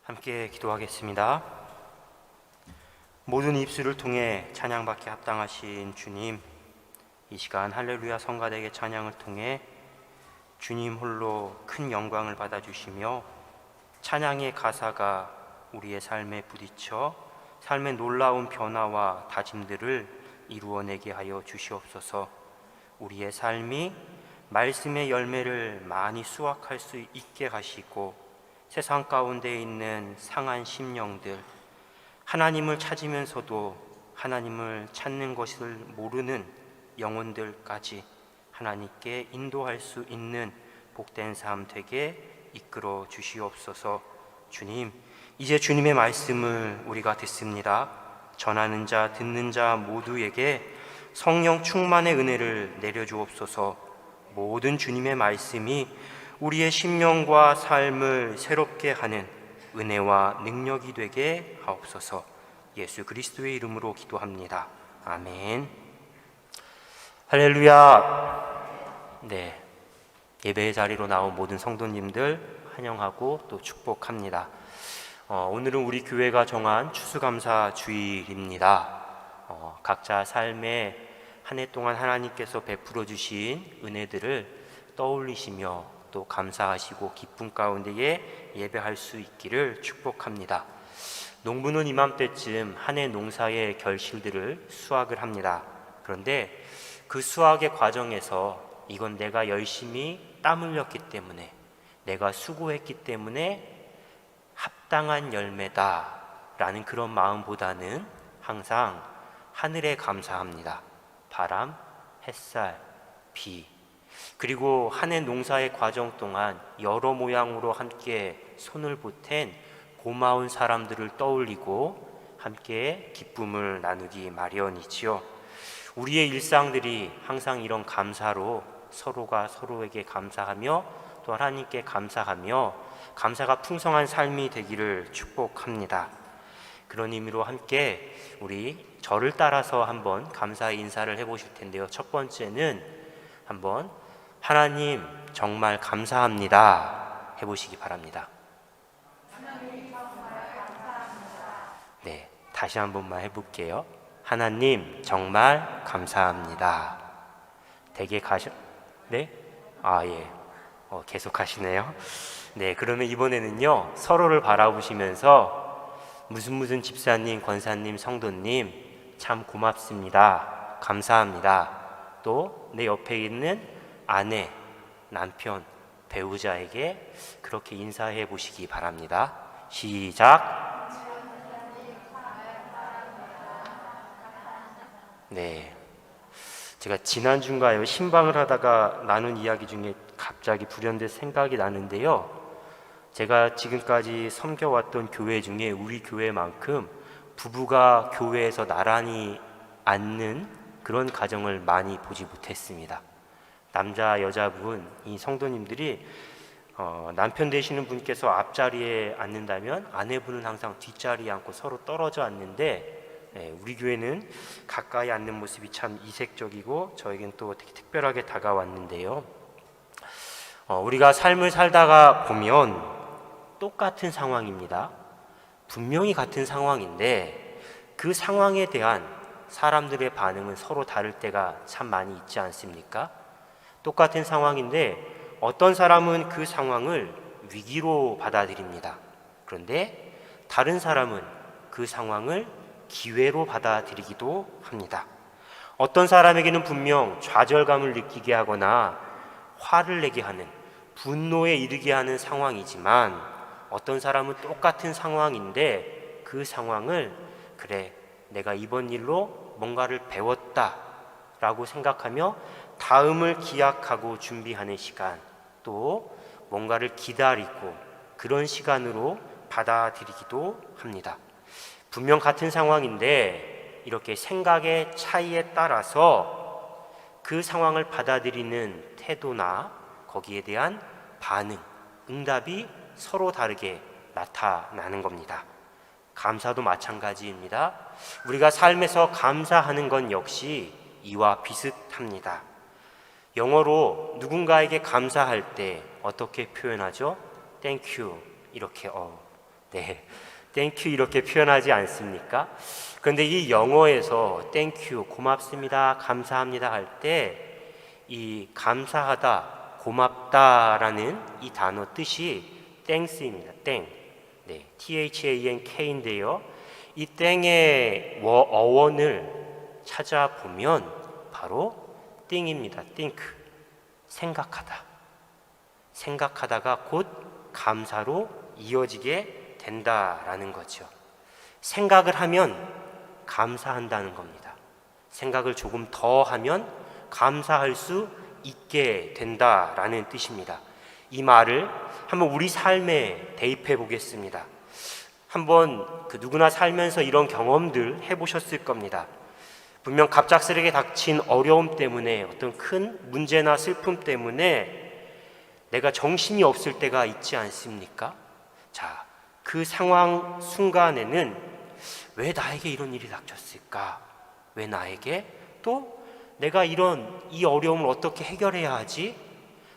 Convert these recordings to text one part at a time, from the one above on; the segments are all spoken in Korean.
함께 기도하겠습니다. 모든 입술을 통해 찬양받기 합당하신 주님, 이 시간 할렐루야 성가대의 찬양을 통해 주님 홀로 큰 영광을 받아주시며 찬양의 가사가 우리의 삶에 부딪혀 삶의 놀라운 변화와 다짐들을 이루어내게 하여 주시옵소서. 우리의 삶이 말씀의 열매를 많이 수확할 수 있게 하시고 세상 가운데 있는 상한 심령들, 하나님을 찾으면서도 하나님을 찾는 것을 모르는 영혼들까지 하나님께 인도할 수 있는 복된 삶 되게 이끌어 주시옵소서. 주님, 이제 주님의 말씀을 우리가 듣습니다. 전하는 자, 듣는 자 모두에게 성령 충만의 은혜를 내려주옵소서. 모든 주님의 말씀이 우리의 심령과 삶을 새롭게 하는 은혜와 능력이 되게 하옵소서. 예수 그리스도의 이름으로 기도합니다. 아멘. 할렐루야. 네, 예배의 자리로 나온 모든 성도님들 환영하고 또 축복합니다. 오늘은 우리 교회가 정한 추수감사 주일입니다. 각자 삶에 한 해 동안 하나님께서 베풀어 주신 은혜들을 떠올리시며 또 감사하시고 기쁨 가운데에 예배할 수 있기를 축복합니다. 농부는 이맘때쯤 한 해 농사의 결실들을 수확을 합니다. 그런데 그 수확의 과정에서 이건 내가 열심히 땀 흘렸기 때문에, 내가 수고했기 때문에 합당한 열매다 라는 그런 마음보다는 항상 하늘에 감사합니다. 바람, 햇살, 비, 그리고 한 해 농사의 과정 동안 여러 모양으로 함께 손을 보탠 고마운 사람들을 떠올리고 함께 기쁨을 나누기 마련이지요. 우리의 일상들이 항상 이런 감사로 서로가 서로에게 감사하며 또 하나님께 감사하며 감사가 풍성한 삶이 되기를 축복합니다. 그런 의미로 함께 우리 저를 따라서 한번 감사의 인사를 해보실 텐데요. 첫 번째는 한번 하나님 정말 감사합니다 해보시기 바랍니다. 하나님 정말 감사합니다. 네, 다시 한 번만 해볼게요. 하나님 정말 감사합니다. 댁에 네? 예. 계속 하시네요. 네, 그러면 이번에는요, 서로를 바라보시면서 무슨 집사님, 권사님, 성도님 참 고맙습니다. 감사합니다. 또 내 옆에 있는 아내, 남편, 배우자에게 그렇게 인사해 보시기 바랍니다. 시작. 네, 제가 지난주인가요? 신방을 하다가 나눈 이야기 중에 갑자기 불현듯 생각이 나는데요, 제가 지금까지 섬겨왔던 교회 중에 우리 교회만큼 부부가 교회에서 나란히 앉는 그런 가정을 많이 보지 못했습니다. 남자 여자분, 이 성도님들이 남편 되시는 분께서 앞자리에 앉는다면 아내분은 항상 뒷자리에 앉고 서로 떨어져 앉는데, 우리 교회는 가까이 앉는 모습이 참 이색적이고 저에겐 또 되게 특별하게 다가왔는데요, 우리가 삶을 살다가 보면 똑같은 상황입니다. 분명히 같은 상황인데 그 상황에 대한 사람들의 반응은 서로 다를 때가 참 많이 있지 않습니까? 똑같은 상황인데 어떤 사람은 그 상황을 위기로 받아들입니다. 그런데 다른 사람은 그 상황을 기회로 받아들이기도 합니다. 어떤 사람에게는 분명 좌절감을 느끼게 하거나 화를 내게 하는, 분노에 이르게 하는 상황이지만 어떤 사람은 똑같은 상황인데 그 상황을, 그래, 내가 이번 일로 뭔가를 배웠다 라고 생각하며 다음을 기약하고 준비하는 시간, 또 뭔가를 기다리고 그런 시간으로 받아들이기도 합니다. 분명 같은 상황인데 이렇게 생각의 차이에 따라서 그 상황을 받아들이는 태도나 거기에 대한 반응, 응답이 서로 다르게 나타나는 겁니다. 감사도 마찬가지입니다. 우리가 삶에서 감사하는 건 역시 이와 비슷합니다. 영어로 누군가에게 감사할 때 어떻게 표현하죠? Thank you. 이렇게 네, 땡큐 이렇게 표현하지 않습니까? 그런데 이 영어에서 땡큐, 고맙습니다, 감사합니다 할 때 이 감사하다, 고맙다라는 이 단어 뜻이 땡스입니다. 땡. 네, THANK인데요. 이 땡의 어원을 찾아보면 바로 띵입니다. think. 생각하다. 생각하다가 곧 감사로 이어지게 된다라는 거죠. 생각을 하면 감사한다는 겁니다. 생각을 조금 더 하면 감사할 수 있게 된다라는 뜻입니다. 이 말을 한번 우리 삶에 대입해 보겠습니다. 한번 누구나 살면서 이런 경험들 해보셨을 겁니다. 분명 갑작스레게 닥친 어려움 때문에 어떤 큰 문제나 슬픔 때문에 내가 정신이 없을 때가 있지 않습니까? 자, 그 상황 순간에는 왜 나에게 이런 일이 닥쳤을까? 왜 나에게? 또 내가 이 어려움을 어떻게 해결해야 하지?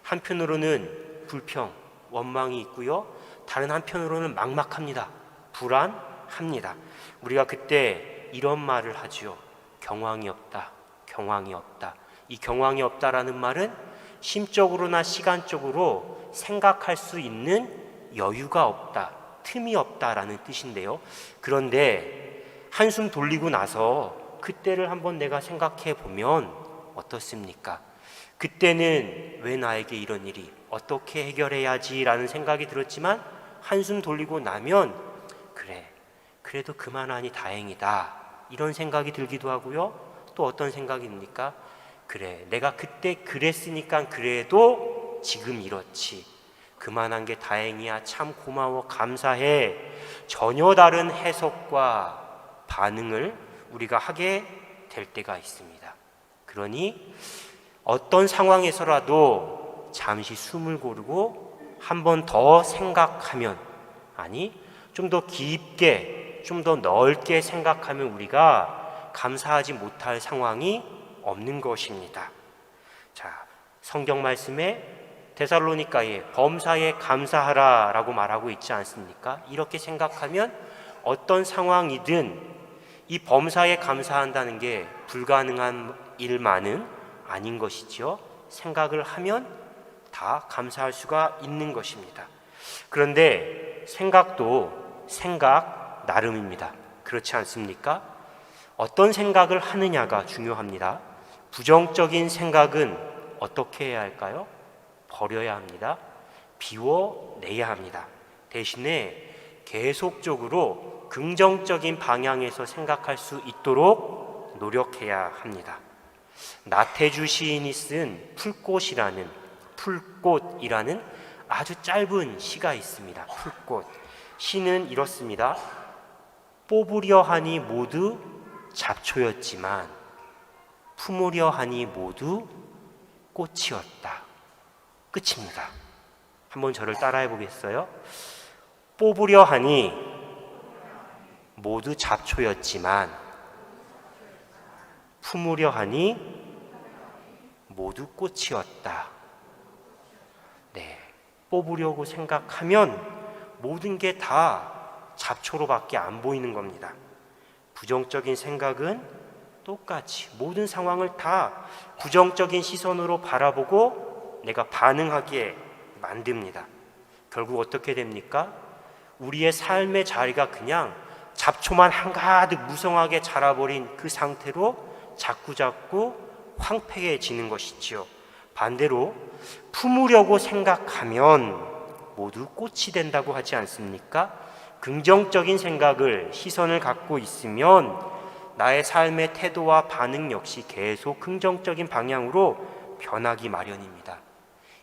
한편으로는 불평, 원망이 있고요. 다른 한편으로는 막막합니다. 불안합니다. 우리가 그때 이런 말을 하죠. 경황이 없다. 경황이 없다. 이 경황이 없다라는 말은 심적으로나 시간적으로 생각할 수 있는 여유가 없다. 틈이 없다라는 뜻인데요. 그런데 한숨 돌리고 나서 그때를 한번 내가 생각해 보면 어떻습니까? 그때는 왜 나에게 이런 일이 어떻게 해결해야지 라는 생각이 들었지만 한숨 돌리고 나면 그래도 그만하니 다행이다 이런 생각이 들기도 하고요. 또 어떤 생각입니까? 내가 그때 그랬으니까 그래도 지금 이렇지, 그만한 게 다행이야, 참 고마워, 감사해. 전혀 다른 해석과 반응을 우리가 하게 될 때가 있습니다. 그러니 어떤 상황에서라도 잠시 숨을 고르고 한 번 더 생각하면, 아니 좀 더 깊게, 좀 더 넓게 생각하면 우리가 감사하지 못할 상황이 없는 것입니다. 자, 성경 말씀에 데살로니가에 범사에 감사하라 라고 말하고 있지 않습니까? 이렇게 생각하면 어떤 상황이든 이 범사에 감사한다는 게 불가능한 일만은 아닌 것이죠. 생각을 하면 다 감사할 수가 있는 것입니다. 그런데 생각도 생각 나름입니다. 그렇지 않습니까? 어떤 생각을 하느냐가 중요합니다. 부정적인 생각은 어떻게 해야 할까요? 버려야 합니다. 비워내야 합니다. 대신에 계속적으로 긍정적인 방향에서 생각할 수 있도록 노력해야 합니다. 나태주 시인이 쓴 풀꽃이라는 아주 짧은 시가 있습니다. 풀꽃. 시는 이렇습니다. 뽑으려 하니 모두 잡초였지만 품으려 하니 모두 꽃이었다. 끝입니다. 한번 저를 따라해 보겠어요? 뽑으려 하니 모두 잡초였지만 품으려 하니 모두 꽃이었다. 네, 뽑으려고 생각하면 모든 게 다 잡초로밖에 안 보이는 겁니다. 부정적인 생각은 똑같이 모든 상황을 다 부정적인 시선으로 바라보고 내가 반응하게 만듭니다. 결국 어떻게 됩니까? 우리의 삶의 자리가 그냥 잡초만 한가득 무성하게 자라버린 그 상태로 자꾸자꾸 황폐해지는 것이지요. 반대로 품으려고 생각하면 모두 꽃이 된다고 하지 않습니까? 긍정적인 생각을, 시선을 갖고 있으면 나의 삶의 태도와 반응 역시 계속 긍정적인 방향으로 변하기 마련입니다.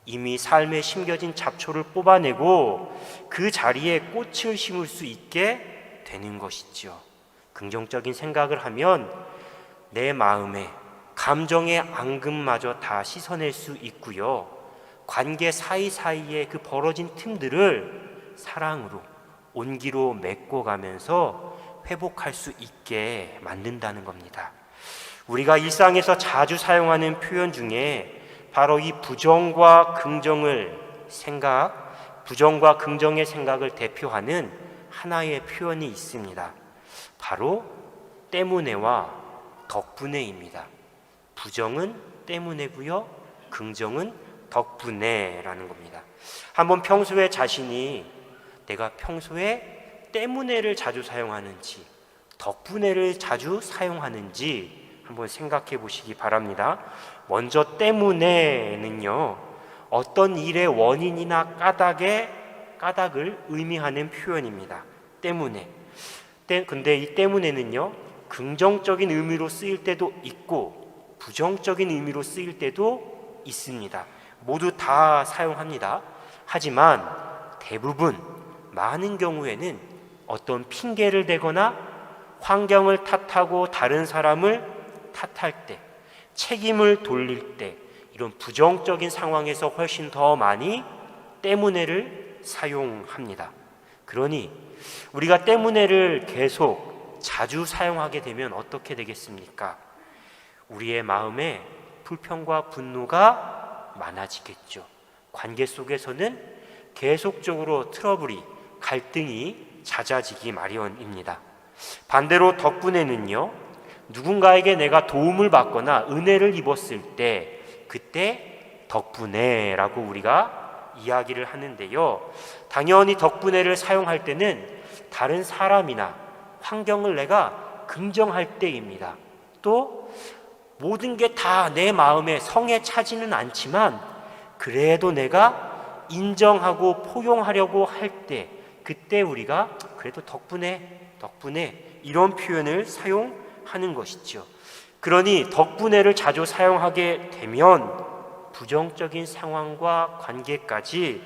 이미 삶에 심겨진 잡초를 뽑아내고 그 자리에 꽃을 심을 수 있게 되는 것이죠. 긍정적인 생각을 하면 내 마음에 감정의 앙금마저 다 씻어낼 수 있고요. 관계 사이사이에 그 벌어진 틈들을 사랑으로, 온기로 메꿔가면서 회복할 수 있게 만든다는 겁니다. 우리가 일상에서 자주 사용하는 표현 중에 바로 이 부정과 긍정의 생각을 대표하는 하나의 표현이 있습니다. 바로 때문에와 덕분에입니다. 부정은 때문에고요, 긍정은 덕분에라는 겁니다. 한번 평소에 자신이 내가 평소에 때문에를 자주 사용하는지 덕분에를 자주 사용하는지 한번 생각해 보시기 바랍니다. 먼저 때문에는요, 어떤 일의 원인이나 까닭을 의미하는 표현입니다. 때문에. 근데 이 때문에는요, 긍정적인 의미로 쓰일 때도 있고 부정적인 의미로 쓰일 때도 있습니다. 모두 다 사용합니다. 하지만 대부분 많은 경우에는 어떤 핑계를 대거나 환경을 탓하고 다른 사람을 탓할 때, 책임을 돌릴 때, 이런 부정적인 상황에서 훨씬 더 많이 때문에를 사용합니다. 그러니 우리가 때문에를 계속 자주 사용하게 되면 어떻게 되겠습니까? 우리의 마음에 불평과 분노가 많아지겠죠. 관계 속에서는 계속적으로 트러블이, 갈등이 잦아지기 마련입니다. 반대로 덕분에는요, 누군가에게 내가 도움을 받거나 은혜를 입었을 때 그때 덕분에라고 우리가 이야기를 하는데요, 당연히 덕분에를 사용할 때는 다른 사람이나 환경을 내가 긍정할 때입니다. 또 모든 게 다 내 마음에 성에 차지는 않지만 그래도 내가 인정하고 포용하려고 할 때, 그때 우리가 그래도 덕분에 이런 표현을 사용하는 것이죠. 그러니 덕분에를 자주 사용하게 되면 부정적인 상황과 관계까지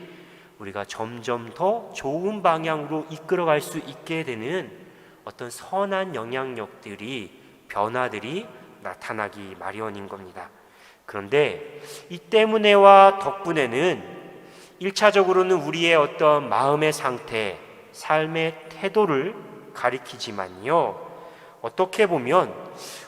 우리가 점점 더 좋은 방향으로 이끌어갈 수 있게 되는 어떤 선한 영향력들이, 변화들이 나타나기 마련인 겁니다. 그런데 이 때문에와 덕분에는 1차적으로는 우리의 어떤 마음의 상태, 삶의 태도를 가리키지만요, 어떻게 보면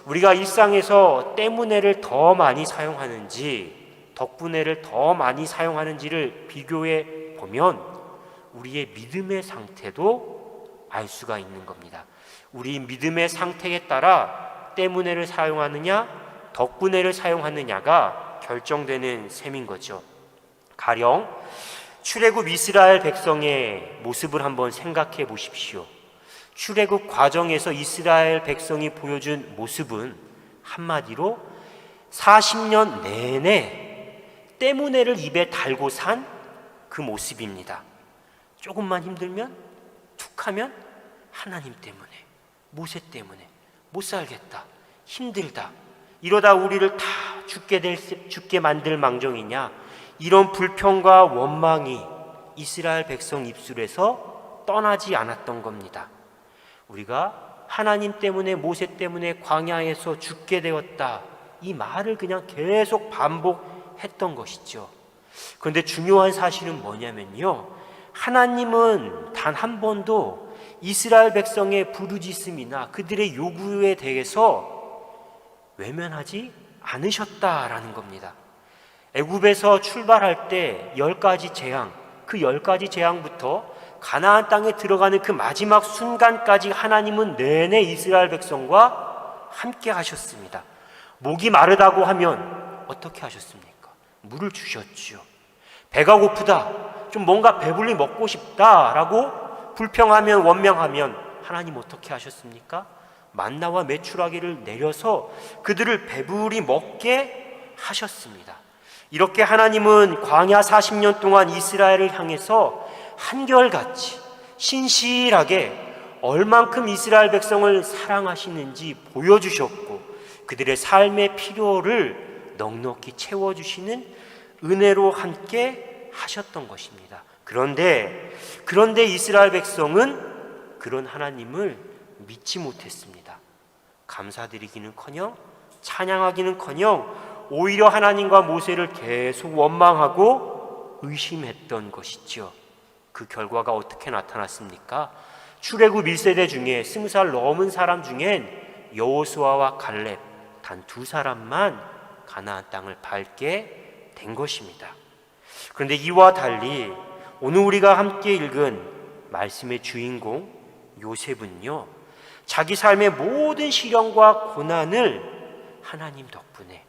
우리가 일상에서 때문에를 더 많이 사용하는지 덕분에를 더 많이 사용하는지를 비교해 보면 우리의 믿음의 상태도 알 수가 있는 겁니다. 우리 믿음의 상태에 따라 때문에를 사용하느냐 덕분에를 사용하느냐가 결정되는 셈인 거죠. 가령 출애굽 이스라엘 백성의 모습을 한번 생각해 보십시오. 출애굽 과정에서 이스라엘 백성이 보여준 모습은 한마디로 40년 내내 때문에를 입에 달고 산 그 모습입니다. 조금만 힘들면 툭하면 하나님 때문에, 모세 때문에 못 살겠다, 힘들다, 이러다 우리를 다 죽게 만들 망정이냐, 이런 불평과 원망이 이스라엘 백성 입술에서 떠나지 않았던 겁니다. 우리가 하나님 때문에, 모세 때문에 광야에서 죽게 되었다, 이 말을 그냥 계속 반복했던 것이죠. 그런데 중요한 사실은 뭐냐면요, 하나님은 단 한 번도 이스라엘 백성의 부르짖음이나 그들의 요구에 대해서 외면하지 않으셨다라는 겁니다. 애굽에서 출발할 때 10가지 재앙, 그 10가지 재앙부터 가나안 땅에 들어가는 그 마지막 순간까지 하나님은 내내 이스라엘 백성과 함께 하셨습니다. 목이 마르다고 하면 어떻게 하셨습니까? 물을 주셨죠. 배가 고프다, 좀 뭔가 배불리 먹고 싶다라고 불평하면, 원명하면 하나님 어떻게 하셨습니까? 만나와 메추라기를 내려서 그들을 배불리 먹게 하셨습니다. 이렇게 하나님은 광야 40년 동안 이스라엘을 향해서 한결같이 신실하게 얼만큼 이스라엘 백성을 사랑하시는지 보여주셨고, 그들의 삶의 필요를 넉넉히 채워주시는 은혜로 함께 하셨던 것입니다. 그런데 이스라엘 백성은 그런 하나님을 믿지 못했습니다. 감사드리기는커녕 찬양하기는커녕 오히려 하나님과 모세를 계속 원망하고 의심했던 것이죠. 그 결과가 어떻게 나타났습니까? 출애굽 1세대 중에 20살 넘은 사람 중엔 여호수아와 갈렙 단 2사람만 가나안 땅을 밟게 된 것입니다. 그런데 이와 달리 오늘 우리가 함께 읽은 말씀의 주인공 요셉은요, 자기 삶의 모든 시련과 고난을 하나님 덕분에,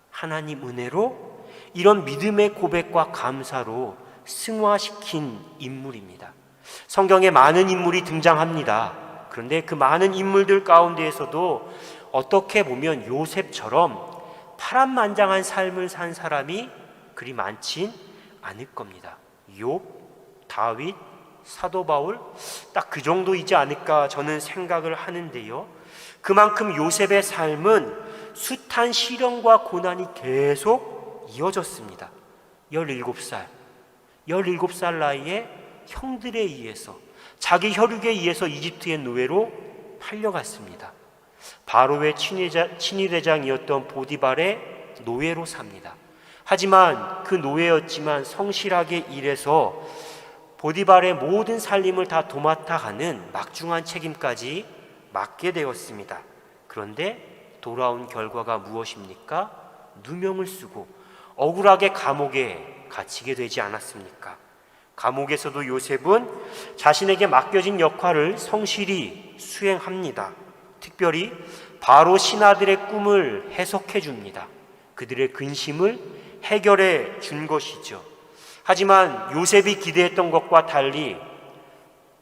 하나님 은혜로 이런 믿음의 고백과 감사로 승화시킨 인물입니다. 성경에 많은 인물이 등장합니다. 그런데 그 많은 인물들 가운데에서도 어떻게 보면 요셉처럼 파란만장한 삶을 산 사람이 그리 많진 않을 겁니다. 욥, 다윗, 사도 바울, 딱 그 정도이지 않을까 저는 생각을 하는데요. 그만큼 요셉의 삶은 숱한 시련과 고난이 계속 이어졌습니다. 17살 나이에 형들에 의해서, 자기 혈육에 의해서 이집트의 노예로 팔려갔습니다. 바로의 친위대장이었던 보디발의 노예로 삽니다. 하지만 그 노예였지만 성실하게 일해서 보디발의 모든 살림을 다 도맡아 가는 막중한 책임까지 맡게 되었습니다. 그런데 돌아온 결과가 무엇입니까? 누명을 쓰고 억울하게 감옥에 갇히게 되지 않았습니까? 감옥에서도 요셉은 자신에게 맡겨진 역할을 성실히 수행합니다. 특별히 바로 신하들의 꿈을 해석해 줍니다. 그들의 근심을 해결해 준 것이죠. 하지만 요셉이 기대했던 것과 달리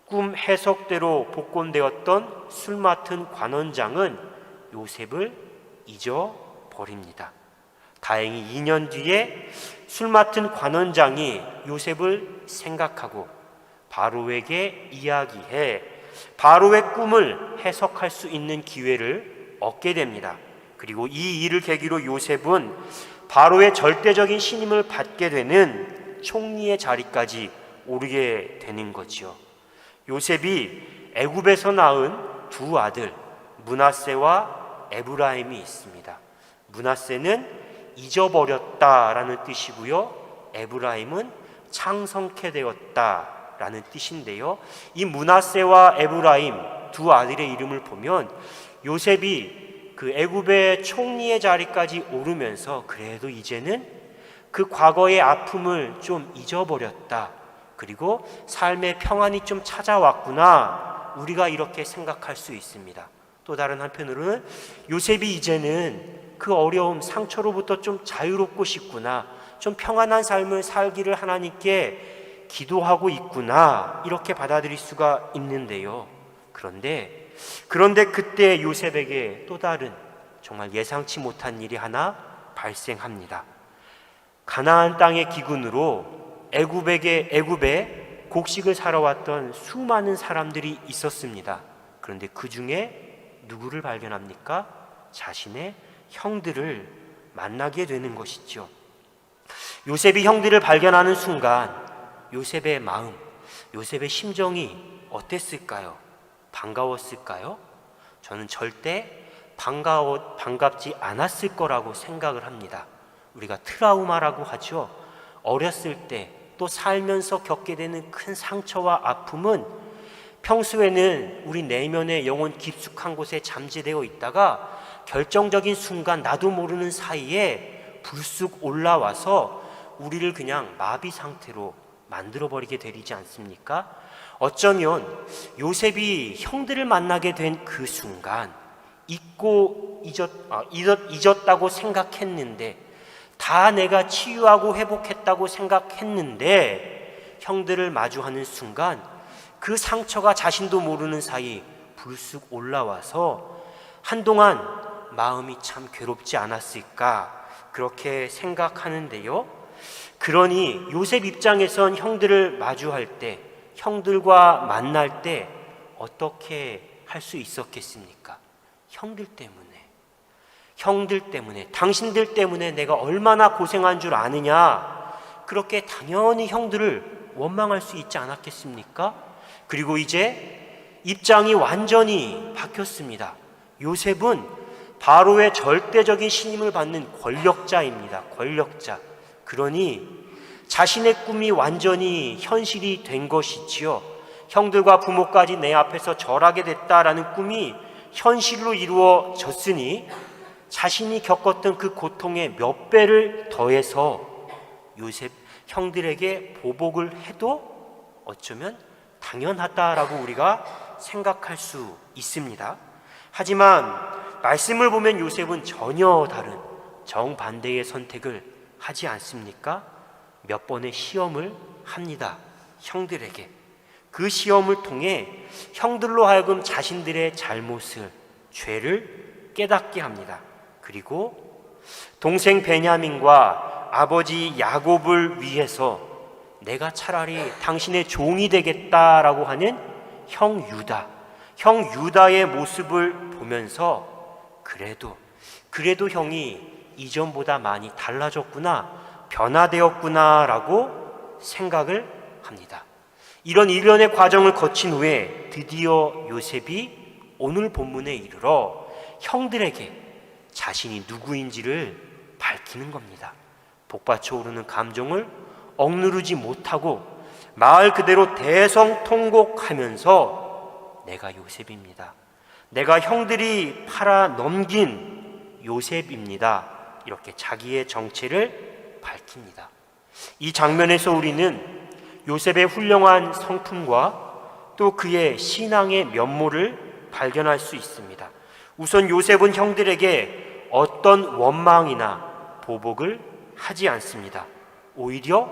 꿈 해석대로 복권되었던 술 맡은 관원장은 요셉을 잊어버립니다. 다행히 2년 뒤에 술 맡은 관원장이 요셉을 생각하고 바로에게 이야기해 바로의 꿈을 해석할 수 있는 기회를 얻게 됩니다. 그리고 이 일을 계기로 요셉은 바로의 절대적인 신임을 받게 되는 총리의 자리까지 오르게 되는 거지요. 요셉이 애굽에서 낳은 두 아들 므낫세와 에브라임이 있습니다. 므낫세는 잊어버렸다라는 뜻이고요, 에브라임은 창성케 되었다라는 뜻인데요, 이 므낫세와 에브라임 두 아들의 이름을 보면 요셉이 그 애굽의 총리의 자리까지 오르면서 그래도 이제는 그 과거의 아픔을 좀 잊어버렸다, 그리고 삶의 평안이 좀 찾아왔구나, 우리가 이렇게 생각할 수 있습니다. 또 다른 한편으로는 요셉이 이제는 그 어려움, 상처로부터 좀 자유롭고 싶구나, 좀 평안한 삶을 살기를 하나님께 기도하고 있구나, 이렇게 받아들일 수가 있는데요. 그런데 그때 요셉에게 또 다른 정말 예상치 못한 일이 하나 발생합니다. 가나안 땅의 기근으로 애굽에 곡식을 사러 왔던 수많은 사람들이 있었습니다. 그런데 그 중에 누구를 발견합니까? 자신의 형들을 만나게 되는 것이죠. 요셉이 형들을 발견하는 순간 요셉의 마음, 요셉의 심정이 어땠을까요? 반가웠을까요? 저는 절대 반갑지 않았을 거라고 생각을 합니다. 우리가 트라우마라고 하죠. 어렸을 때 또 살면서 겪게 되는 큰 상처와 아픔은 평소에는 우리 내면의 영혼 깊숙한 곳에 잠재되어 있다가 결정적인 순간 나도 모르는 사이에 불쑥 올라와서 우리를 그냥 마비 상태로 만들어버리게 되지 않습니까? 어쩌면 요셉이 형들을 만나게 된 그 순간 잊었다고 생각했는데, 다 내가 치유하고 회복했다고 생각했는데 형들을 마주하는 순간 그 상처가 자신도 모르는 사이 불쑥 올라와서 한동안 마음이 참 괴롭지 않았을까, 그렇게 생각하는데요. 그러니 요셉 입장에선 형들을 마주할 때, 형들과 만날 때 어떻게 할 수 있었겠습니까? 형들 때문에, 당신들 때문에 내가 얼마나 고생한 줄 아느냐, 그렇게 당연히 형들을 원망할 수 있지 않았겠습니까? 그리고 이제 입장이 완전히 바뀌었습니다. 요셉은 바로의 절대적인 신임을 받는 권력자입니다. 권력자. 그러니 자신의 꿈이 완전히 현실이 된 것이지요. 형들과 부모까지 내 앞에서 절하게 됐다라는 꿈이 현실로 이루어졌으니 자신이 겪었던 그 고통의 몇 배를 더해서 요셉 형들에게 보복을 해도 어쩌면 당연하다라고 우리가 생각할 수 있습니다. 하지만 말씀을 보면 요셉은 전혀 다른 정반대의 선택을 하지 않습니까? 몇 번의 시험을 합니다. 형들에게. 그 시험을 통해 형들로 하여금 자신들의 잘못을, 죄를 깨닫게 합니다. 그리고 동생 베냐민과 아버지 야곱을 위해서 내가 차라리 당신의 종이 되겠다라고 하는 형 유다의 모습을 보면서 그래도 형이 이전보다 많이 달라졌구나, 변화되었구나 라고 생각을 합니다. 이런 일련의 과정을 거친 후에 드디어 요셉이 오늘 본문에 이르러 형들에게 자신이 누구인지를 밝히는 겁니다. 복받쳐 오르는 감정을 억누르지 못하고 말 그대로 대성통곡하면서 내가 요셉입니다. 내가 형들이 팔아 넘긴 요셉입니다. 이렇게 자기의 정체를 밝힙니다. 이 장면에서 우리는 요셉의 훌륭한 성품과 또 그의 신앙의 면모를 발견할 수 있습니다. 우선 요셉은 형들에게 어떤 원망이나 보복을 하지 않습니다. 오히려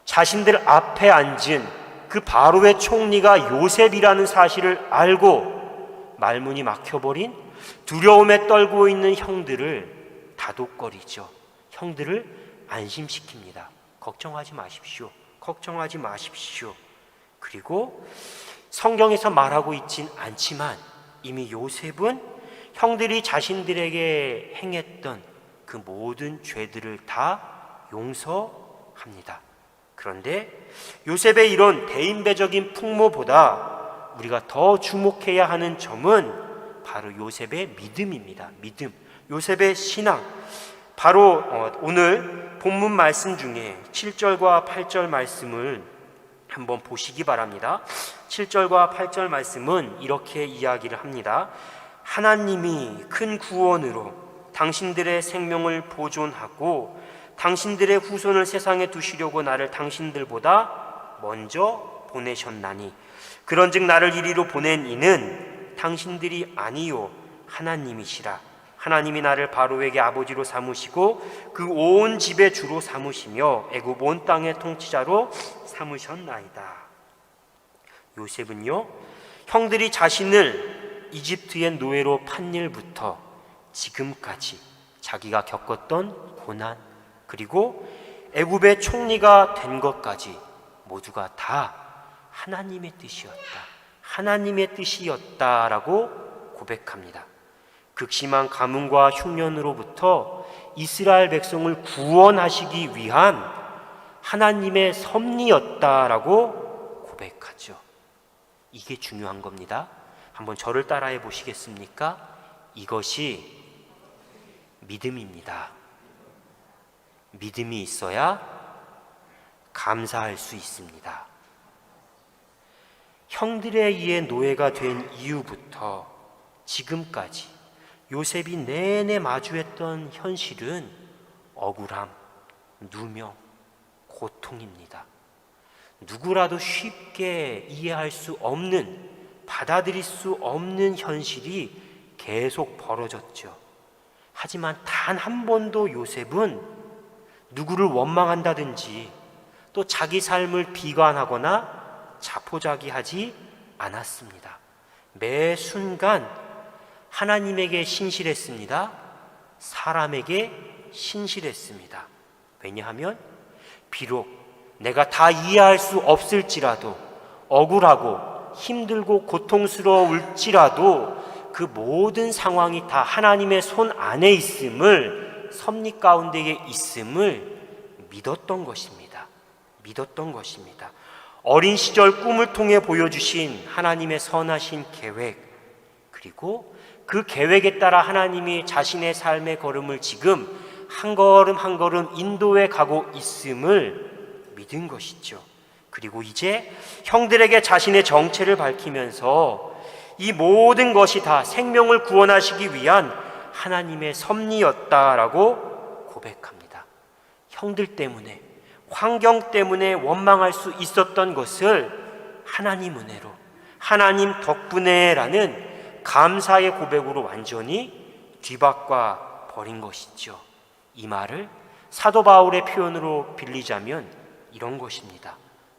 자신들 앞에 앉은 그 바로의 총리가 요셉이라는 사실을 알고 말문이 막혀버린 두려움에 떨고 있는 형들을 다독거리죠. 형들을 안심시킵니다. 걱정하지 마십시오. 걱정하지 마십시오. 그리고 성경에서 말하고 있진 않지만 이미 요셉은 형들이 자신들에게 행했던 그 모든 죄들을 다 용서합니다. 그런데 요셉의 이런 대인배적인 풍모보다 우리가 더 주목해야 하는 점은 바로 요셉의 믿음입니다. 믿음, 요셉의 신앙. 바로 오늘 본문 말씀 중에 7절과 8절 말씀을 한번 보시기 바랍니다. 7절과 8절 말씀은 이렇게 이야기를 합니다. 하나님이 큰 구원으로 당신들의 생명을 보존하고 당신들의 후손을 세상에 두시려고 나를 당신들보다 먼저 보내셨나니 그런즉 나를 이리로 보낸 이는 당신들이 아니요 하나님이시라. 하나님이 나를 바로에게 아버지로 삼으시고 그 온 집의 주로 삼으시며 애굽 온 땅의 통치자로 삼으셨나이다. 요셉은요, 형들이 자신을 이집트의 노예로 판 일부터 지금까지 자기가 겪었던 고난, 그리고 애굽의 총리가 된 것까지 모두가 다 하나님의 뜻이었다, 하나님의 뜻이었다라고 고백합니다. 극심한 가뭄과 흉년으로부터 이스라엘 백성을 구원하시기 위한 하나님의 섭리였다라고 고백하죠. 이게 중요한 겁니다. 한번 저를 따라해 보시겠습니까? 이것이 믿음입니다. 믿음이 있어야 감사할 수 있습니다. 형들에 의해 노예가 된 이후부터 지금까지 요셉이 내내 마주했던 현실은 억울함, 누명, 고통입니다. 누구라도 쉽게 이해할 수 없는, 받아들일 수 없는 현실이 계속 벌어졌죠. 하지만 단 한 번도 요셉은 누구를 원망한다든지 또 자기 삶을 비관하거나 자포자기하지 않았습니다. 매 순간 하나님에게 신실했습니다. 사람에게 신실했습니다. 왜냐하면 비록 내가 다 이해할 수 없을지라도, 억울하고 힘들고 고통스러울지라도 그 모든 상황이 다 하나님의 손 안에 있음을, 섭리 가운데에 있음을 믿었던 것입니다. 믿었던 것입니다. 어린 시절 꿈을 통해 보여주신 하나님의 선하신 계획, 그리고 그 계획에 따라 하나님이 자신의 삶의 걸음을 지금 한 걸음 한 걸음 인도해 가고 있음을 믿은 것이죠. 그리고 이제 형들에게 자신의 정체를 밝히면서 이 모든 것이 다 생명을 구원하시기 위한 하나님의 섭리였다라고 고백합니다. 형들 때문에, 환경 때문에 원망할 수 있었던 것을 하나님 은혜로, 하나님 덕분에라는 감사의 고백으로 완전히 뒤바꿔 버린 것이죠. 이 말을 사도 바울의 표현으로 빌리자면 이런 것입니다.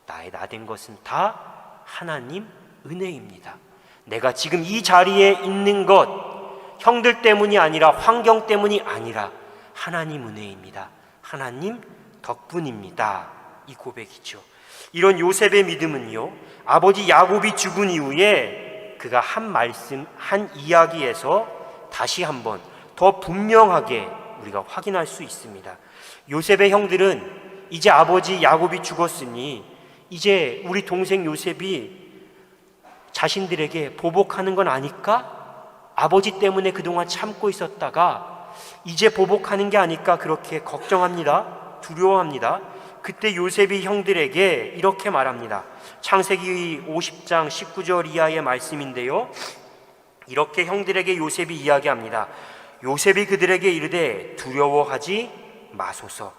나의 나된 것은 다 하나님 은혜입니다. 내가 지금 이 자리에 있는 것 형들 때문이 아니라 환경 때문이 아니라 하나님 은혜입니다. 하나님 덕분입니다. 이 고백이죠. 이런 요셉의 믿음은요, 아버지 야곱이 죽은 이후에 그가 한 말씀, 한 이야기에서 다시 한번 더 분명하게 우리가 확인할 수 있습니다. 요셉의 형들은 이제 아버지 야곱이 죽었으니 이제 우리 동생 요셉이 자신들에게 보복하는 건 아닐까? 아버지 때문에 그동안 참고 있었다가 이제 보복하는 게 아닐까 그렇게 걱정합니다. 두려워합니다. 그때 요셉이 형들에게 이렇게 말합니다. 창세기 50장 19절 이하의 말씀인데요, 이렇게 형들에게 요셉이 이야기합니다. 요셉이 그들에게 이르되 두려워하지 마소서,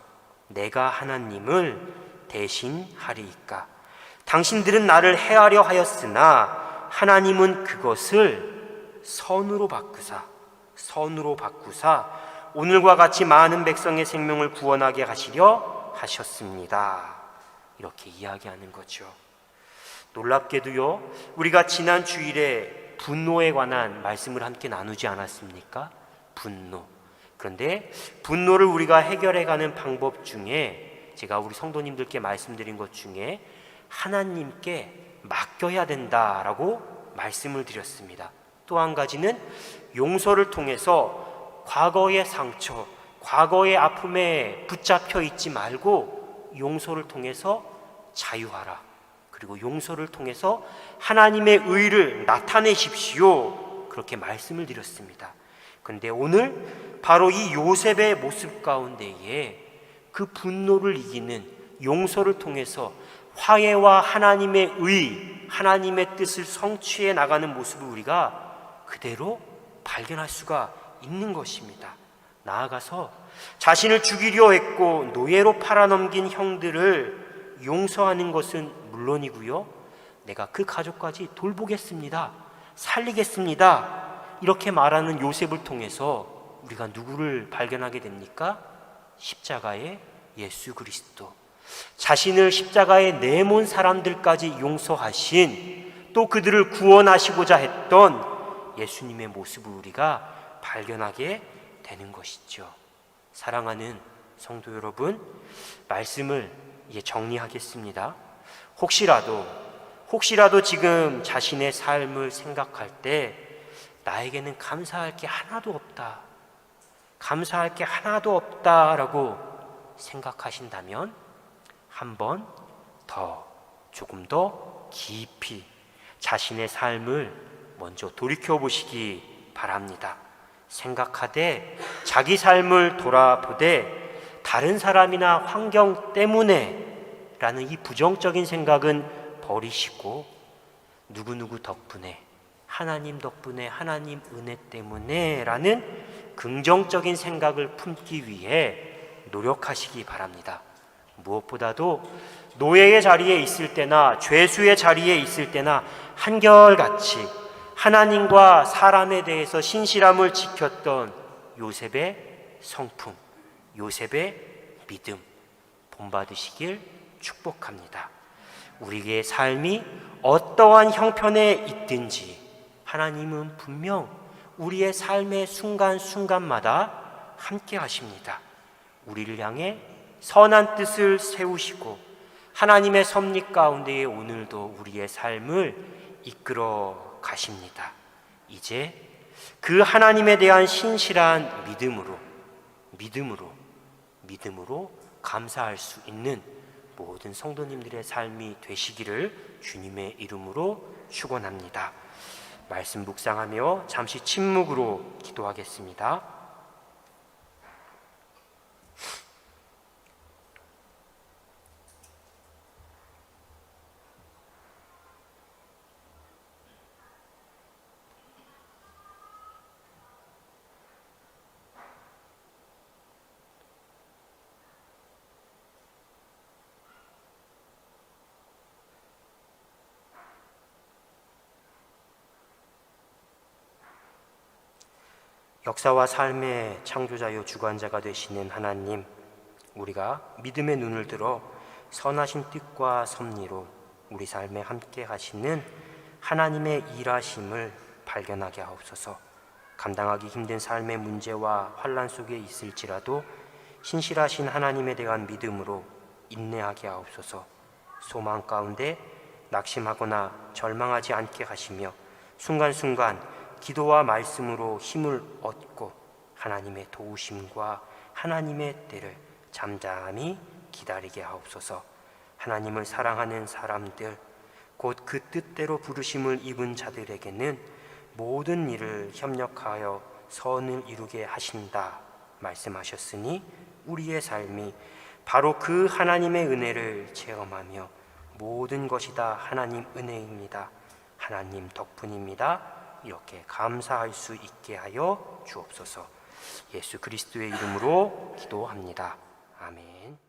내가 하나님을 대신하리이까. 당신들은 나를 해하려 하였으나 하나님은 그것을 선으로 바꾸사 오늘과 같이 많은 백성의 생명을 구원하게 하시려 하셨습니다. 이렇게 이야기하는 거죠. 놀랍게도요, 우리가 지난 주일에 분노에 관한 말씀을 함께 나누지 않았습니까? 분노. 그런데 분노를 우리가 해결해가는 방법 중에 제가 우리 성도님들께 말씀드린 것 중에 하나님께 맡겨야 된다라고 말씀을 드렸습니다. 또 한 가지는 용서를 통해서 과거의 상처, 과거의 아픔에 붙잡혀 있지 말고 용서를 통해서 자유하라. 그리고 용서를 통해서 하나님의 의를 나타내십시오. 그렇게 말씀을 드렸습니다. 그런데 오늘 바로 이 요셉의 모습 가운데에 그 분노를 이기는 용서를 통해서 화해와 하나님의 의, 하나님의 뜻을 성취해 나가는 모습을 우리가 그대로 발견할 수가 있는 것입니다. 나아가서 자신을 죽이려 했고 노예로 팔아넘긴 형들을 용서하는 것은 물론이고요, 내가 그 가족까지 돌보겠습니다, 살리겠습니다, 이렇게 말하는 요셉을 통해서 우리가 누구를 발견하게 됩니까? 십자가의 예수 그리스도, 자신을 십자가에 내몬 사람들까지 용서하신, 또 그들을 구원하시고자 했던 예수님의 모습을 우리가 발견하게 되는 것이죠. 사랑하는 성도 여러분, 말씀을 이제 정리하겠습니다. 혹시라도 지금 자신의 삶을 생각할 때 나에게는 감사할 게 하나도 없다라고 생각하신다면 한번 조금 더 깊이 자신의 삶을 먼저 돌이켜보시기 바랍니다. 생각하되 자기 삶을 돌아보되 다른 사람이나 환경 때문에 라는 이 부정적인 생각은 버리시고 누구누구 덕분에, 하나님 덕분에, 하나님 은혜 때문에 라는 긍정적인 생각을 품기 위해 노력하시기 바랍니다. 무엇보다도 노예의 자리에 있을 때나 죄수의 자리에 있을 때나 한결같이 하나님과 사람에 대해서 신실함을 지켰던 요셉의 성품, 요셉의 믿음 본받으시길 축복합니다. 우리의 삶이 어떠한 형편에 있든지 하나님은 분명 우리의 삶의 순간순간마다 함께 하십니다. 우리를 향해 선한 뜻을 세우시고 하나님의 섭리 가운데에 오늘도 우리의 삶을 이끌어 가십니다. 이제 그 하나님에 대한 신실한 믿음으로 감사할 수 있는 모든 성도님들의 삶이 되시기를 주님의 이름으로 축원합니다. 말씀 묵상하며 잠시 침묵으로 기도하겠습니다. 역사와 삶의 창조자요 주관자가 되시는 하나님, 우리가 믿음의 눈을 들어 선하신 뜻과 섭리로 우리 삶에 함께 하시는 하나님의 일하심을 발견하게 하옵소서. 감당하기 힘든 삶의 문제와 환난 속에 있을지라도 신실하신 하나님에 대한 믿음으로 인내하게 하옵소서. 소망 가운데 낙심하거나 절망하지 않게 하시며 순간순간 기도와 말씀으로 힘을 얻고 하나님의 도우심과 하나님의 때를 잠잠히 기다리게 하옵소서. 하나님을 사랑하는 사람들, 곧 그 뜻대로 부르심을 입은 자들에게는 모든 일을 협력하여 선을 이루게 하신다 말씀하셨으니 우리의 삶이 바로 그 하나님의 은혜를 체험하며 모든 것이 다 하나님 은혜입니다, 하나님 덕분입니다, 이렇게 감사할 수 있게 하여 주옵소서. 예수 그리스도의 이름으로 기도합니다. 아멘.